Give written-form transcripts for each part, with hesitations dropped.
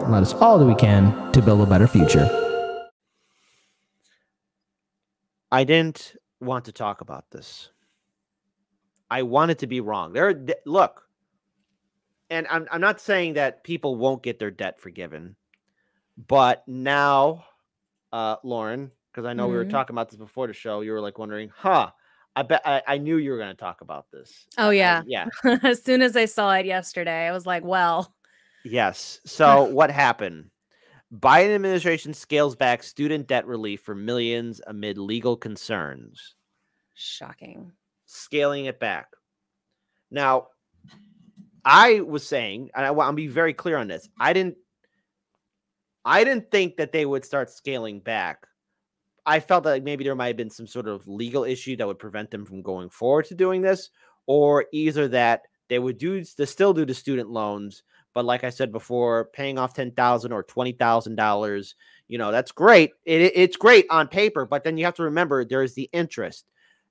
and let us all do we can to build a better future. I didn't want to talk about this. I wanted to be wrong. Look, and I'm not saying that people won't get their debt forgiven, but now, Lauren, because I know we were talking about this before the show, you were like wondering, I bet I knew you were going to talk about this. Oh, yeah. Yeah. As soon as I saw it yesterday, I was like, well. Yes. So what happened? Biden administration scales back student debt relief for millions amid legal concerns. Shocking. Scaling it back. Now, I was saying, and I want to be very clear on this, I didn't think that they would start scaling back. I felt that maybe there might have been some sort of legal issue that would prevent them from going forward to doing this, or either that they would still do the student loans, but like I said before, paying off $10,000 or $20,000, that's great. It's great on paper, but then you have to remember there's the interest.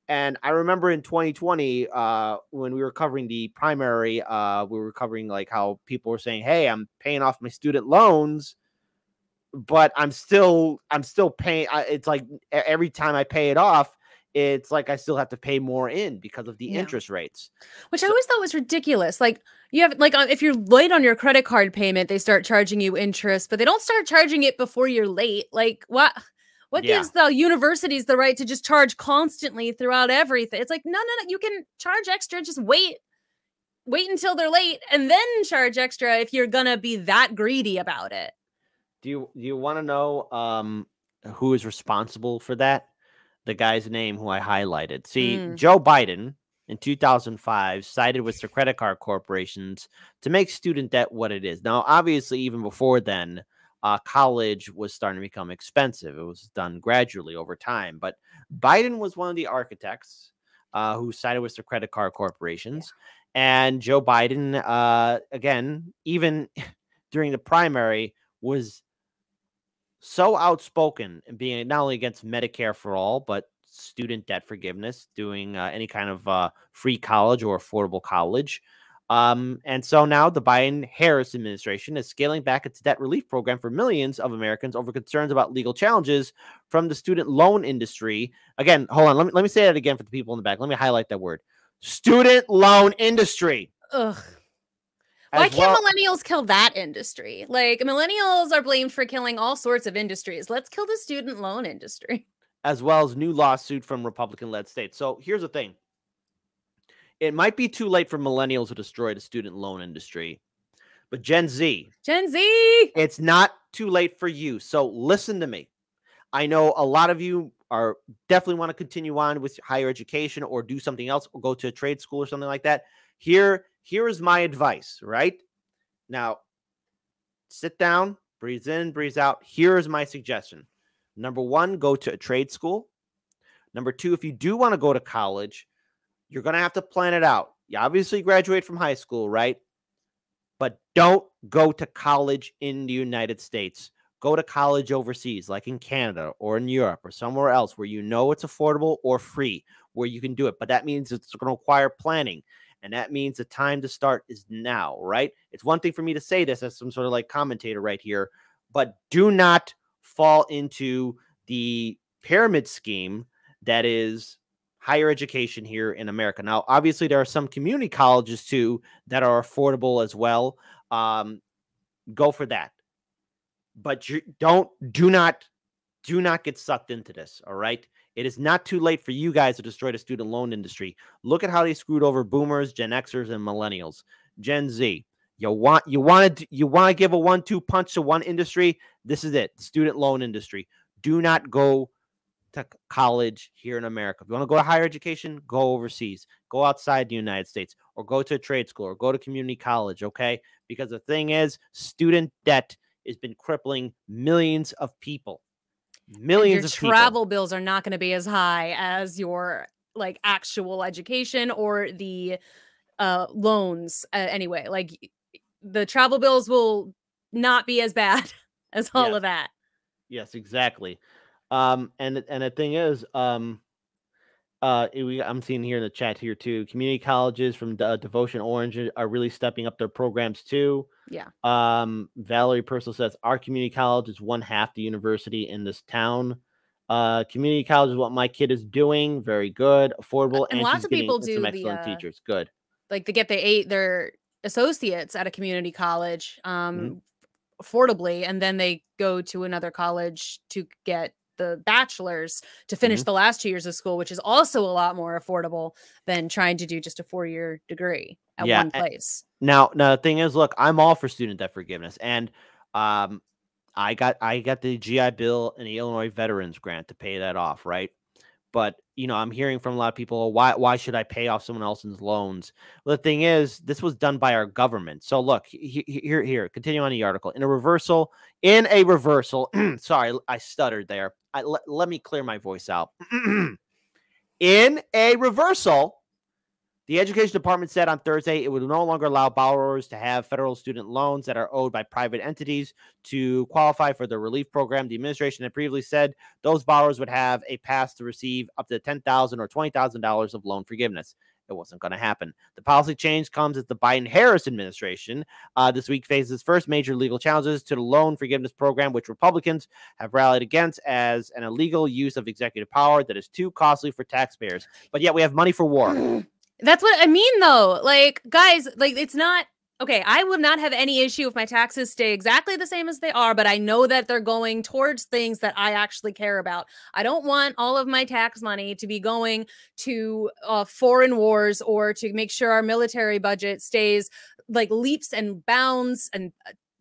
And I remember in 2020, when we were covering the primary, we were covering like how people were saying, "Hey, I'm paying off my student loans, but I'm still paying." It's like every time I pay it off, it's like I still have to pay more in because of the interest rates. Which I always thought was ridiculous. Like you have if you're late on your credit card payment, they start charging you interest, but they don't start charging it before you're late. Like what? What gives the universities the right to just charge constantly throughout everything? It's like, no. You can charge extra. Just wait until they're late and then charge extra if you're going to be that greedy about it. Do you want to know who is responsible for that? The guy's name who I highlighted. See, Joe Biden in 2005 sided with the credit card corporations to make student debt what it is. Now, obviously, even before then, college was starting to become expensive. It was done gradually over time. But Biden was one of the architects who sided with the credit card corporations. Yeah. And Joe Biden, again, even during the primary, was so outspoken in being not only against Medicare for all, but student debt forgiveness, doing any kind of free college or affordable college. And so now the Biden-Harris administration is scaling back its debt relief program for millions of Americans over concerns about legal challenges from the student loan industry. Again, hold on. Let me say that again for the people in the back. Let me highlight that word. Student loan industry. Ugh. Why can't millennials kill that industry? Like, millennials are blamed for killing all sorts of industries. Let's kill the student loan industry. As well as new lawsuit from Republican-led states. So here's the thing. It might be too late for millennials to destroy the student loan industry, but Gen Z, it's not too late for you. So listen to me. I know a lot of you are definitely want to continue on with higher education or do something else or go to a trade school or something like that. Here is my advice, right? Now, sit down, breathe in, breathe out. Here is my suggestion. Number one, go to a trade school. Number two, if you do want to go to college, you're going to have to plan it out. You obviously graduate from high school, right? But don't go to college in the United States. Go to college overseas, like in Canada or in Europe or somewhere else where you know it's affordable or free, where you can do it. But that means it's going to require planning. And that means the time to start is now, right? It's one thing for me to say this as some sort of like commentator right here, but do not fall into the pyramid scheme that is higher education here in America. Now, obviously, there are some community colleges too that are affordable as well. Go for that, but do not get sucked into this. All right, it is not too late for you guys to destroy the student loan industry. Look at how they screwed over boomers, Gen Xers, and millennials. Gen Z, you want to give a 1-2 punch to one industry. This is it, the student loan industry. Do not go to college here in America. If you want to go to higher education, go overseas, go outside the United States, or go to a trade school or go to community college. Okay. Because the thing is, student debt has been crippling millions of people. Millions of people. Your travel bills are not going to be as high as your like actual education or the loans anyway. Like the travel bills will not be as bad as all of that. Yes, exactly. And the thing is, I'm seeing here in the chat here too. Community colleges from Devotion Orange are really stepping up their programs too. Yeah. Valerie Purcell says our community college is one half the university in this town. Community college is what my kid is doing. Very good, affordable, and lots of people do some excellent teachers. Good. Like they get their associates at a community college affordably, and then they go to another college to get the bachelor's to finish the last 2 years of school, which is also a lot more affordable than trying to do just a 4-year degree at one place. Now the thing is, look, I'm all for student debt forgiveness, and I got the GI Bill and the Illinois Veterans Grant to pay that off, right? But I'm hearing from a lot of people, why should I pay off someone else's loans? Well, the thing is, this was done by our government. So look, here, continue on the article. In a reversal, sorry, I stuttered there. Let me clear my voice out. In a reversal, the Education Department said on Thursday it would no longer allow borrowers to have federal student loans that are owed by private entities to qualify for the relief program. The administration had previously said those borrowers would have a path to receive up to $10,000 or $20,000 of loan forgiveness. It wasn't going to happen. The policy change comes as the Biden-Harris administration this week faces first major legal challenges to the loan forgiveness program, which Republicans have rallied against as an illegal use of executive power that is too costly for taxpayers. But yet we have money for war. That's what I mean, though. Like, guys, like, it's not okay. I would not have any issue if my taxes stay exactly the same as they are, but I know that they're going towards things that I actually care about. I don't want all of my tax money to be going to foreign wars or to make sure our military budget stays like leaps and bounds and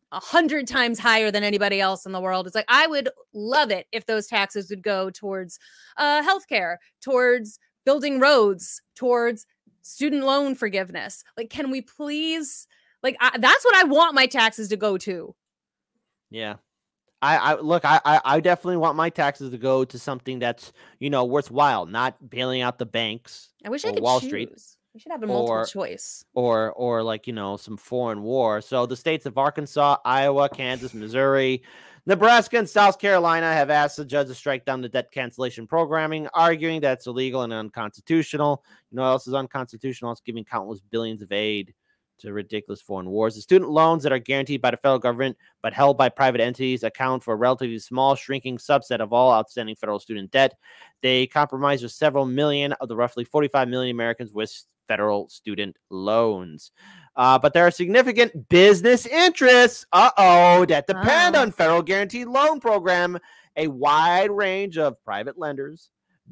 100 times higher than anybody else in the world. It's like, I would love it if those taxes would go towards healthcare, towards building roads, towards student loan forgiveness. Like, can we please, like, that's what I want my taxes to go to. Yeah. I definitely want my taxes to go to something that's, worthwhile, not bailing out the banks. I wish I could Wall choose. Street. We should have a multiple choice. Or like, some foreign war. So the states of Arkansas, Iowa, Kansas, Missouri, Nebraska, and South Carolina have asked the judge to strike down the debt cancellation programming, arguing that it's illegal and unconstitutional. You know what else is unconstitutional? It's giving countless billions of aid to ridiculous foreign wars. The student loans that are guaranteed by the federal government but held by private entities account for a relatively small, shrinking subset of all outstanding federal student debt. They compromise with several million of the roughly 45 million Americans with federal student loans. But there are significant business interests, that depend on federal guaranteed loan program. A wide range of private lenders,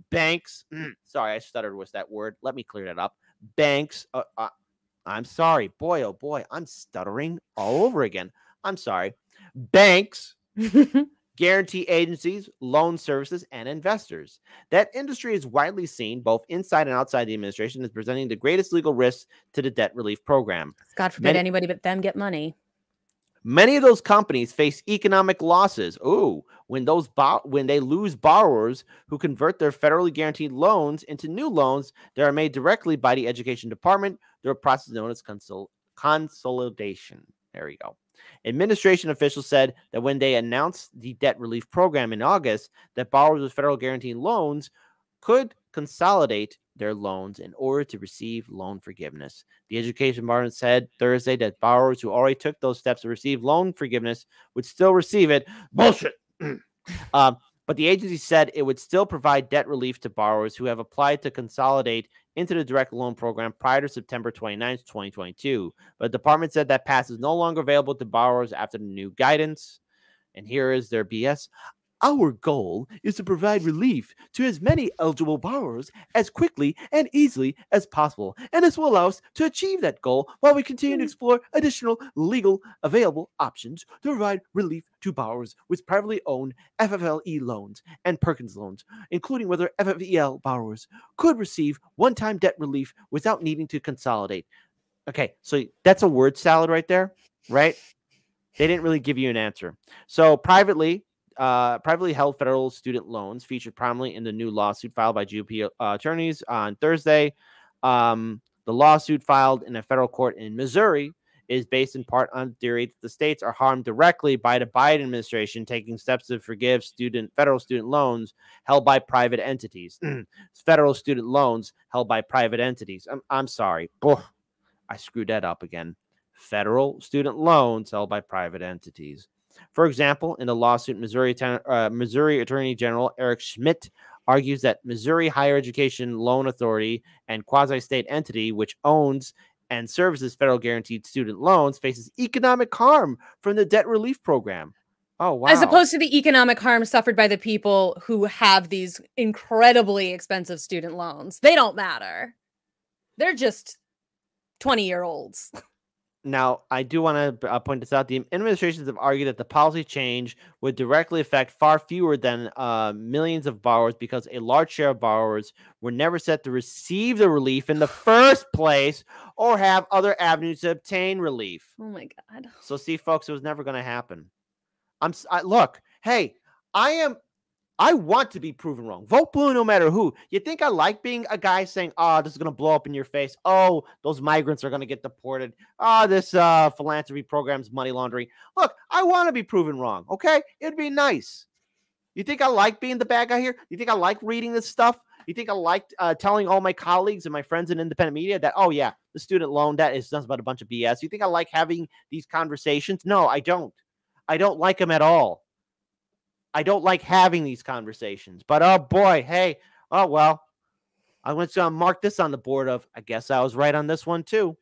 banks. Sorry, I stuttered with that word. Let me clear that up. Banks. I'm sorry. Boy, oh boy, I'm stuttering all over again. I'm sorry. Banks, guarantee agencies, loan services, and investors. That industry is widely seen, both inside and outside the administration, as presenting the greatest legal risks to the debt relief program. God forbid anybody but them get money. Many of those companies face economic losses. When they lose borrowers who convert their federally guaranteed loans into new loans that are made directly by the Education Department through a process known as consolidation. There we go. Administration officials said that when they announced the debt relief program in August, that borrowers with federal guaranteed loans could consolidate their loans in order to receive loan forgiveness. The Education Department said Thursday that borrowers who already took those steps to receive loan forgiveness would still receive it. Bullshit. But the agency said it would still provide debt relief to borrowers who have applied to consolidate into the direct loan program prior to September 29th, 2022. But the department said that pass is no longer available to borrowers after the new guidance. And here is their BS. Our goal is to provide relief to as many eligible borrowers as quickly and easily as possible. And this will allow us to achieve that goal while we continue to explore additional legal available options to provide relief to borrowers with privately owned FFLE loans and Perkins loans, including whether FFEL borrowers could receive one-time debt relief without needing to consolidate. Okay, so that's a word salad right there, right? They didn't really give you an answer. So privately held federal student loans featured prominently in the new lawsuit filed by GOP attorneys on Thursday. The lawsuit filed in a federal court in Missouri is based in part on the theory that the states are harmed directly by the Biden administration taking steps to forgive federal student loans held by private entities. Federal student loans held by private entities. I'm sorry. Oh, I screwed that up again. Federal student loans held by private entities. For example, in a lawsuit, Missouri Attorney General Eric Schmidt argues that Missouri Higher Education Loan Authority and quasi-state entity, which owns and services federal guaranteed student loans, faces economic harm from the debt relief program. Oh, wow. As opposed to the economic harm suffered by the people who have these incredibly expensive student loans. They don't matter. They're just 20-year-olds. Now, I do want to point this out. The administrations have argued that the policy change would directly affect far fewer than millions of borrowers because a large share of borrowers were never set to receive the relief in the first place or have other avenues to obtain relief. Oh, my God. So, see, folks, it was never going to happen. Look, hey, I want to be proven wrong. Vote blue no matter who. You think I like being a guy saying, oh, this is going to blow up in your face. Oh, those migrants are going to get deported. Oh, this philanthropy program's money laundering. Look, I want to be proven wrong, okay? It'd be nice. You think I like being the bad guy here? You think I like reading this stuff? You think I like telling all my colleagues and my friends in independent media that, oh, yeah, the student loan debt is nothing but a bunch of BS? You think I like having these conversations? No, I don't. I don't like them at all. I don't like having these conversations, but oh boy, hey, oh well, I went to mark this on the board of, I guess I was right on this one too.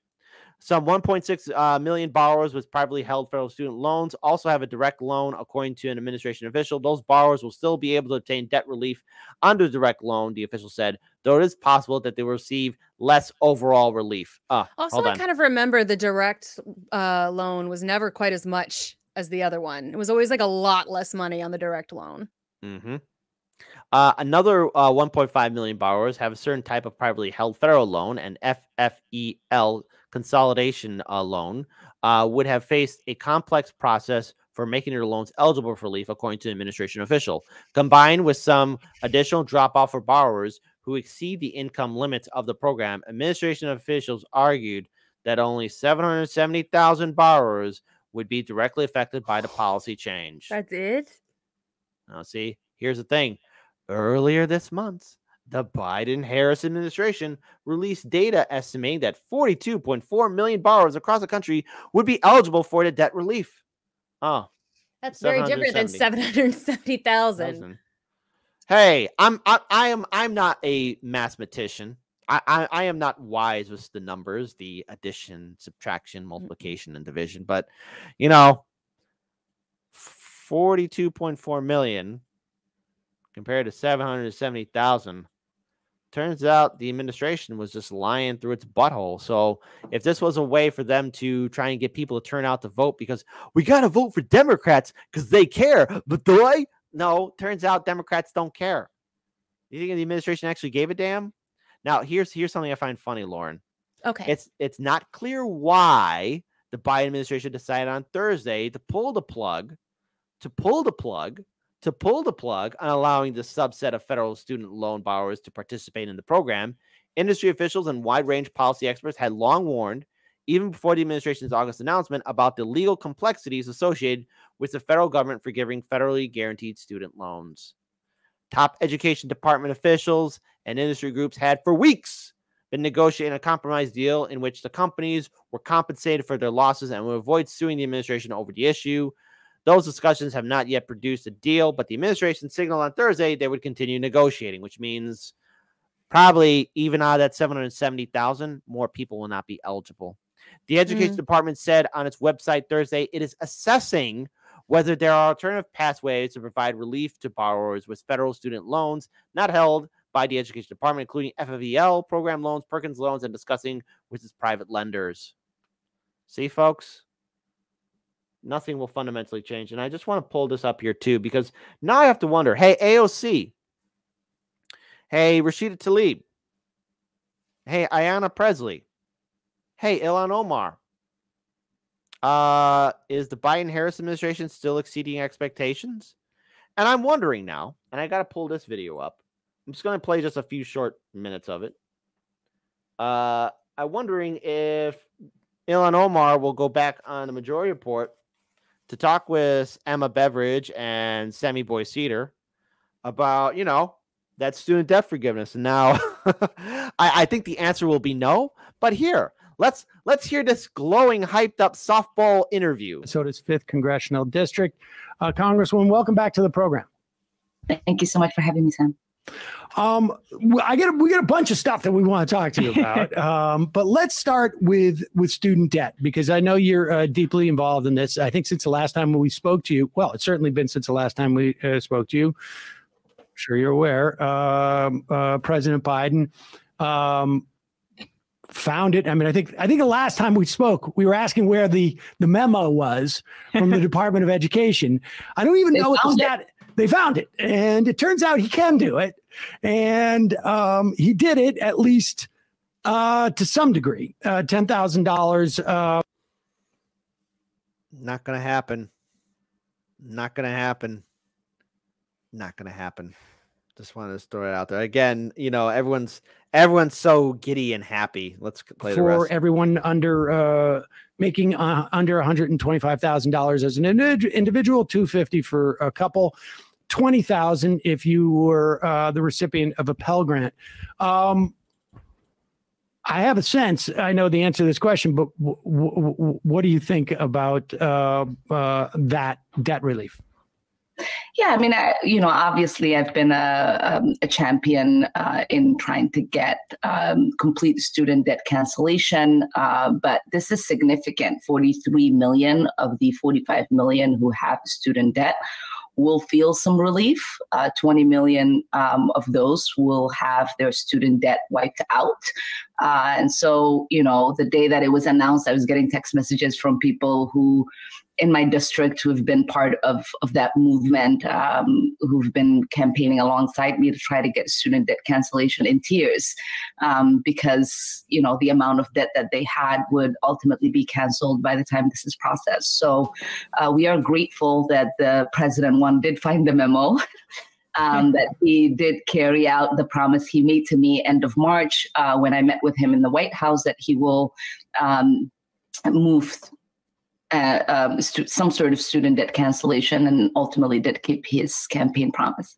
Some 1.6 million borrowers with privately held federal student loans also have a direct loan, according to an administration official. Those borrowers will still be able to obtain debt relief under direct loan, the official said, though it is possible that they will receive less overall relief. Also, I kind of remember the direct loan was never quite as much as the other one. It was always like a lot less money on the direct loan. Mm-hmm. Another 1.5 million borrowers have a certain type of privately held federal loan, an FFEL consolidation loan, would have faced a complex process for making their loans eligible for relief, according to an administration official, combined with some additional drop-off for borrowers who exceed the income limits of the program. Administration officials argued that only 770,000 borrowers would be directly affected by the policy change. That's it? Now, see, here's the thing. Earlier this month, the Biden-Harris administration released data estimating that 42.4 million borrowers across the country would be eligible for the debt relief. Oh, that's very different than 770,000. Hey, I'm not a mathematician. I am not wise with the numbers, the addition, subtraction, multiplication, and division. But, 42.4 million compared to 770,000. Turns out the administration was just lying through its butthole. So if this was a way for them to try and get people to turn out to vote because we got to vote for Democrats because they care. But do I? No, turns out Democrats don't care. You think the administration actually gave a damn? Now, here's something I find funny, Lauren. Okay. It's not clear why the Biden administration decided on Thursday to pull the plug on allowing the subset of federal student loan borrowers to participate in the program. Industry officials and wide-range policy experts had long warned, even before the administration's August announcement, about the legal complexities associated with the federal government forgiving federally guaranteed student loans. Top education department officials and industry groups had for weeks been negotiating a compromise deal in which the companies were compensated for their losses and would avoid suing the administration over the issue. Those discussions have not yet produced a deal, but the administration signaled on Thursday they would continue negotiating, which means probably even out of that 770,000, more people will not be eligible. The education department said on its website Thursday it is assessing whether there are alternative pathways to provide relief to borrowers with federal student loans not held by the education department, including FFEL program loans, Perkins loans, and discussing with its private lenders. See, folks? Nothing will fundamentally change. And I just want to pull this up here, too, because now I have to wonder, hey, AOC. Hey, Rashida Tlaib. Hey, Ayanna Presley. Hey, Ilhan Omar. Is the Biden-Harris administration still exceeding expectations? And I'm wondering now, and I got to pull this video up. I'm just going to play just a few short minutes of it. I'm wondering if Ilhan Omar will go back on the Majority Report to talk with Emma Beveridge and Sammy Boy Cedar about, that student debt forgiveness. And now I think the answer will be no. But here, let's hear this glowing, hyped up softball interview. Minnesota's 5th Congressional District. Congresswoman, welcome back to the program. Thank you so much for having me, Sam. We got a bunch of stuff that we want to talk to you about. But let's start with student debt, because I know you're deeply involved in this. I think since the last time we spoke to you, well, it's certainly been since the last time we spoke to you. I'm sure you're aware, President Biden found it. I mean, I think the last time we spoke, we were asking where the memo was from the Department of Education. I don't even know what the stat. They found it, and it turns out he can do it, and he did it at least to some degree. $10,000. Not gonna happen. Not gonna happen. Not gonna happen. Just wanted to throw it out there again. Everyone's so giddy and happy. Let's play the rest. For everyone under making under $125,000 as an individual, $250,000 for a couple, $20,000 if you were the recipient of a Pell Grant. I have a sense I know the answer to this question, but what do you think about that debt relief? Yeah, I mean, obviously I've been a champion in trying to get complete student debt cancellation, but this is significant. 43 million of the 45 million who have student debt will feel some relief. 20 million of those will have their student debt wiped out. And so, the day that it was announced, I was getting text messages from people who in my district who've been part of that movement, who've been campaigning alongside me to try to get student debt cancellation in tears, because, the amount of debt that they had would ultimately be canceled by the time this is processed. So we are grateful that the president, did find the memo, that he did carry out the promise he made to me end of March when I met with him in the White House, that he will move some sort of student debt cancellation, and ultimately did keep his campaign promise.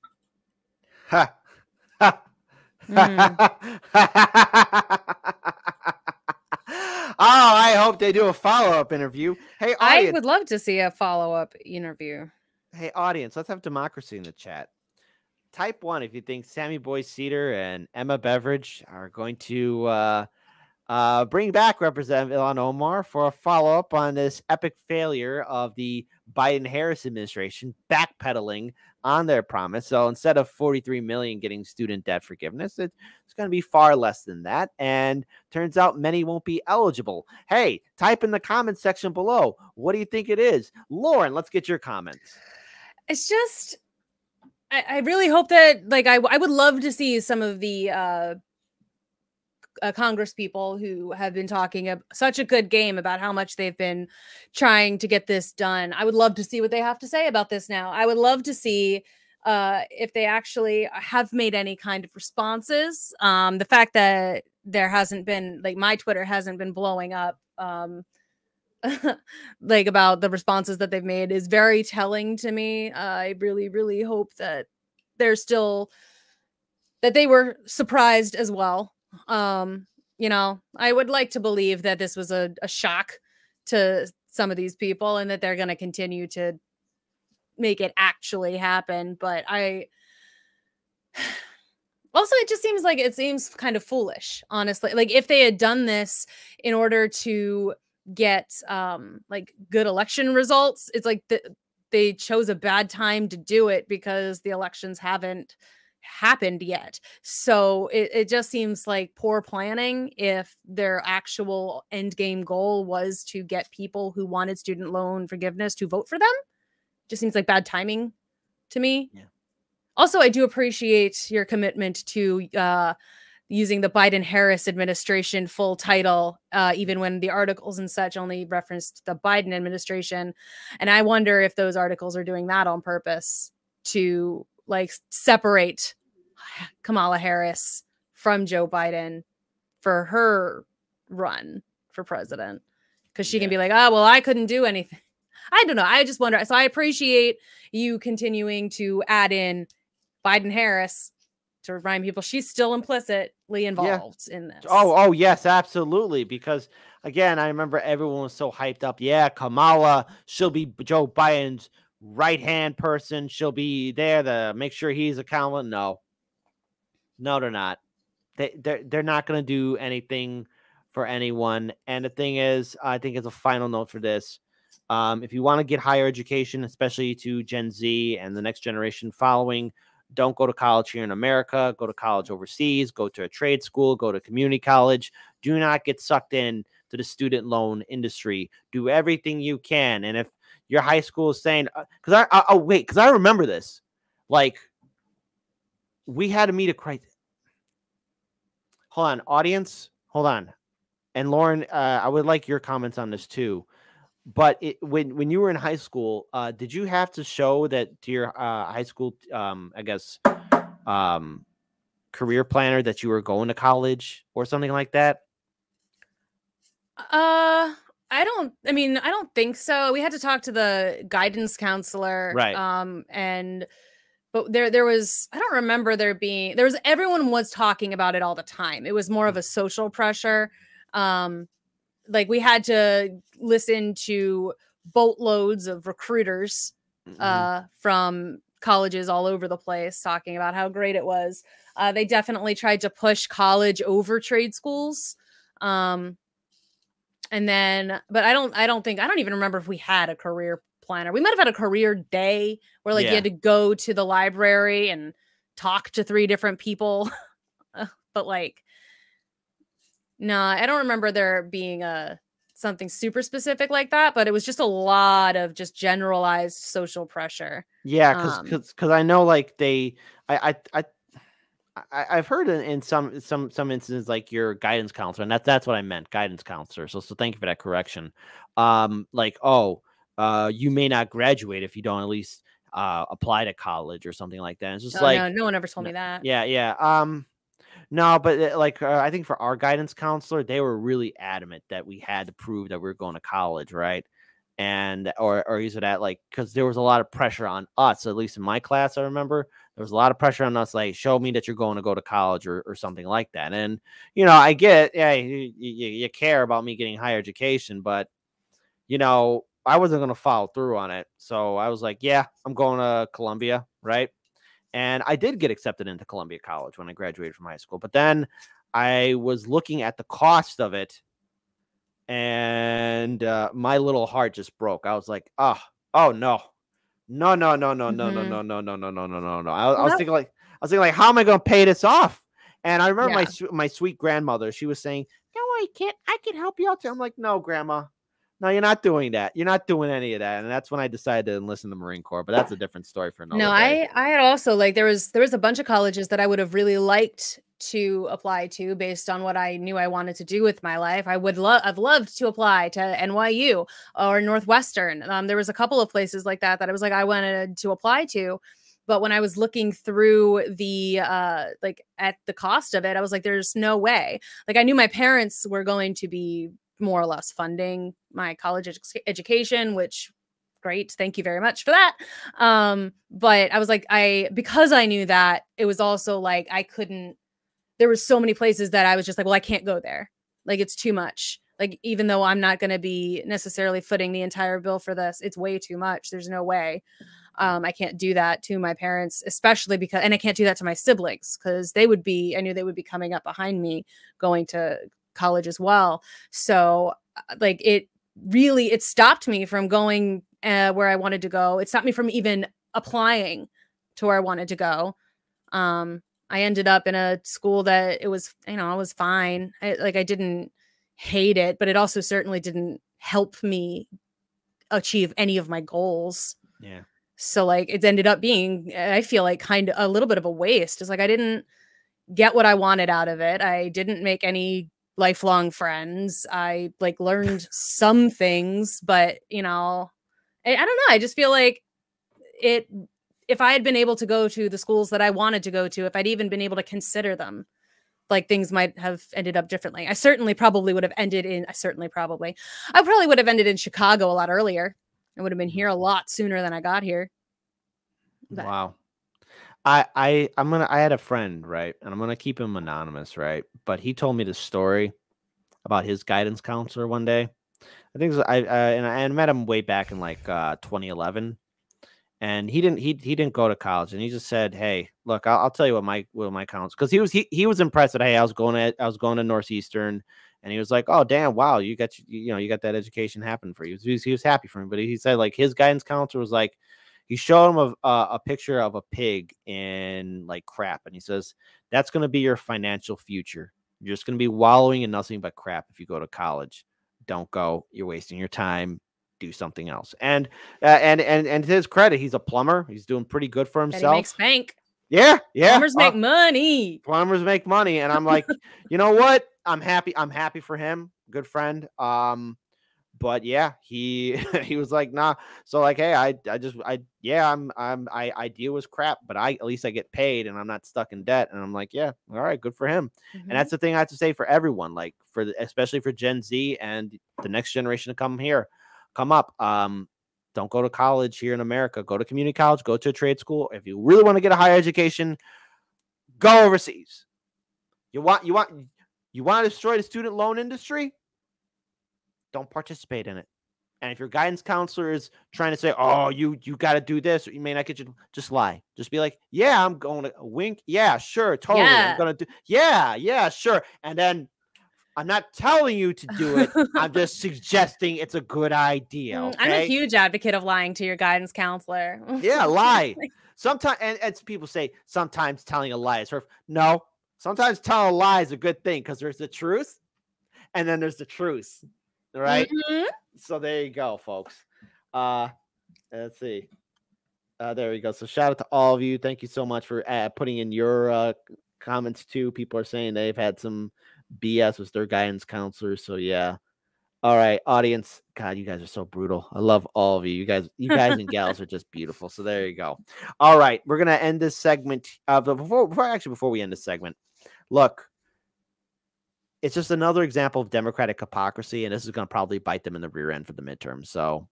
Ha. Ha. Oh, I hope they do a follow-up interview. Hey, audience. I would love to see a follow-up interview. Hey, audience, let's have democracy in the chat. Type 1 if you think Sammy Boy Cedar and Emma Beveridge are going to bring back Representative Ilhan Omar for a follow-up on this epic failure of the Biden-Harris administration backpedaling on their promise. So instead of 43 million getting student debt forgiveness, it's going to be far less than that. And turns out many won't be eligible. Hey, type in the comment section below. What do you think it is? Lauren, let's get your comments. It's just, I really hope that, I would love to see some of the Congress people who have been talking such a good game about how much they've been trying to get this done. I would love to see what they have to say about this now. I would love to see if they actually have made any kind of responses. The fact that there hasn't been, my Twitter hasn't been blowing up about the responses that they've made is very telling to me. I really, really hope that that they were surprised as well. I would like to believe that this was a shock to some of these people and that they're going to continue to make it actually happen. But also, it just seems kind of foolish, honestly. If they had done this in order to get good election results, it's they chose a bad time to do it because the elections haven't happened yet. So it just seems like poor planning if their actual end game goal was to get people who wanted student loan forgiveness to vote for them. Just seems like bad timing to me. Yeah. Also, I do appreciate your commitment to using the Biden-Harris administration full title, even when the articles and such only referenced the Biden administration. And I wonder if those articles are doing that on purpose to separate Kamala Harris from Joe Biden for her run for president. because she can be like, oh, well, I couldn't do anything. I don't know. I just wonder. So I appreciate you continuing to add in Biden-Harris to remind people she's still implicitly involved in this. Oh, yes, absolutely. Because again, I remember everyone was so hyped up. Yeah, Kamala, she'll be Joe Biden's right-hand person. She'll be there to make sure he's accountable. No, they're not. They're not going to do anything for anyone. And the thing is, I think as a final note for this, if you want to get higher education, especially to Gen Z and the next generation following, don't go to college here in America. Go to college overseas. Go to a trade school. Go to community college. Do not get sucked in to the student loan industry. Do everything you can. And if your high school is saying, because I remember this, like we had to meet a criteria. Hold on, audience. Hold on. And Lauren, I would like your comments on this too. But when you were in high school, did you have to show that to your high school, I guess, career planner that you were going to college or something like that? I don't think so. We had to talk to the guidance counselor. Right. But there was, I don't remember everyone was talking about it all the time. It was more of a social pressure. Like we had to listen to boatloads of recruiters from colleges all over the place talking about how great it was. They definitely tried to push college over trade schools. But I don't even remember if we had a career planner. We might have had a career day where like you had to go to the library and talk to 3 different people. But like, no, I don't remember there being something super specific like that, but it was just a lot of just generalized social pressure. Yeah, because I know like I've heard in some instances like your guidance counselor, and that's what I meant, guidance counselor. So thank you for that correction. Like, you may not graduate if you don't at least apply to college or something like that. It's just no one ever told me that. Yeah. No, but I think for our guidance counselor, they were really adamant that we had to prove that we were going to college, right? And or use it at like, because there was a lot of pressure on us, at least in my class. I remember there was a lot of pressure on us, like show me that you're going to go to college or something like that. And I get, you care about me getting higher education, but I wasn't going to follow through on it. So I was like, yeah, I'm going to Columbia, right? And I did get accepted into Columbia College when I graduated from high school. But then I was looking at the cost of it, and my little heart just broke. I was like, oh no. I was thinking like, how am I going to pay this off? And I remember my sweet grandmother, she was saying, "Don't worry, kid, I can help you out." I'm like, "No, Grandma. No, you're not doing that. You're not doing any of that." And that's when I decided to enlist in the Marine Corps. But that's a different story for another day. I had also like there was a bunch of colleges that I would have really liked to apply to based on what I knew I wanted to do with my life. I've loved to apply to NYU or Northwestern. There was a couple of places like that I was like I wanted to apply to. But when I was looking through the like at the cost of it, I was like, there's no way. Like I knew my parents were going to be more or less funding my college education, which great. Thank you very much for that. But I was like, because I knew that, it was also like, there were so many places that I was just like, well, I can't go there. Like, it's too much. Like, even though I'm not going to be necessarily footing the entire bill for this, it's way too much. There's no way. I can't do that to my parents, especially and I can't do that to my siblings because I knew they would be coming up behind me going to college as well. So like it stopped me from going where I wanted to go. It stopped me from even applying to where I wanted to go. I ended up in a school that it was, I was fine. I didn't hate it, but it also certainly didn't help me achieve any of my goals. Yeah. So like it ended up being, I feel like kind of a little bit of a waste. It's like I didn't get what I wanted out of it. I didn't make any lifelong friends. I like learned some things, but I don't know. I just feel like if I had been able to go to the schools that I wanted to go to, if I'd even been able to consider them, like things might have ended up differently. I probably would have ended in Chicago a lot earlier. I would have been here a lot sooner than I got here. But. Wow. I had a friend, right? And I'm going to keep him anonymous, right? But he told me this story about his guidance counselor one day. I think I met him way back in like 2011, and he didn't go to college, and he just said, "Hey, look, I'll tell you what my counselor," because he was impressed that, hey, I was going to Northeastern, and he was like, "Oh, damn, wow, you got that education happen for you." He was happy for him, but he said like his guidance counselor was like, he showed him a picture of a pig in like crap, and he says, "That's going to be your financial future. You're just going to be wallowing in nothing but crap if you go to college. Don't go. You're wasting your time. Do something else." And to his credit, he's a plumber. He's doing pretty good for himself. He makes bank. Yeah. Plumbers make money. Plumbers make money, and I'm like, you know what? I'm happy for him. Good friend. But yeah, he was like, nah. So like, hey, I deal with crap, but at least I get paid and I'm not stuck in debt. And I'm like, yeah, all right, good for him. Mm-hmm. And that's the thing I have to say for everyone, like especially for Gen Z and the next generation to come up. Don't go to college here in America. Go to community college. Go to a trade school. If you really want to get a higher education, go overseas. You want to destroy the student loan industry? Don't participate in it. And if your guidance counselor is trying to say, "Oh, you got to do this," or you may not get you, just lie. Just be like, "Yeah, I'm going to wink. Yeah, sure, totally. Yeah. I'm going to do. Yeah, sure." And then I'm not telling you to do it. I'm just suggesting it's a good idea. Okay? I'm a huge advocate of lying to your guidance counselor. Yeah, lie. Sometimes, and people say sometimes telling a lie is hurtful. No, sometimes telling a lie is a good thing because there's the truth, and then there's the truth. Right. Mm-hmm. So there you go, folks. Let's see. There we go. So shout out to all of you. Thank you so much for putting in your comments too. People are saying they've had some BS with their guidance counselors. So yeah. All right, audience. God, you guys are so brutal. I love all of you. You guys and gals are just beautiful. So there you go. All right, we're gonna end this segment. Before we end this segment, look. It's just another example of Democratic hypocrisy, and this is going to probably bite them in the rear end for the midterm. So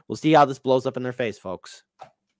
we'll see how this blows up in their face, folks.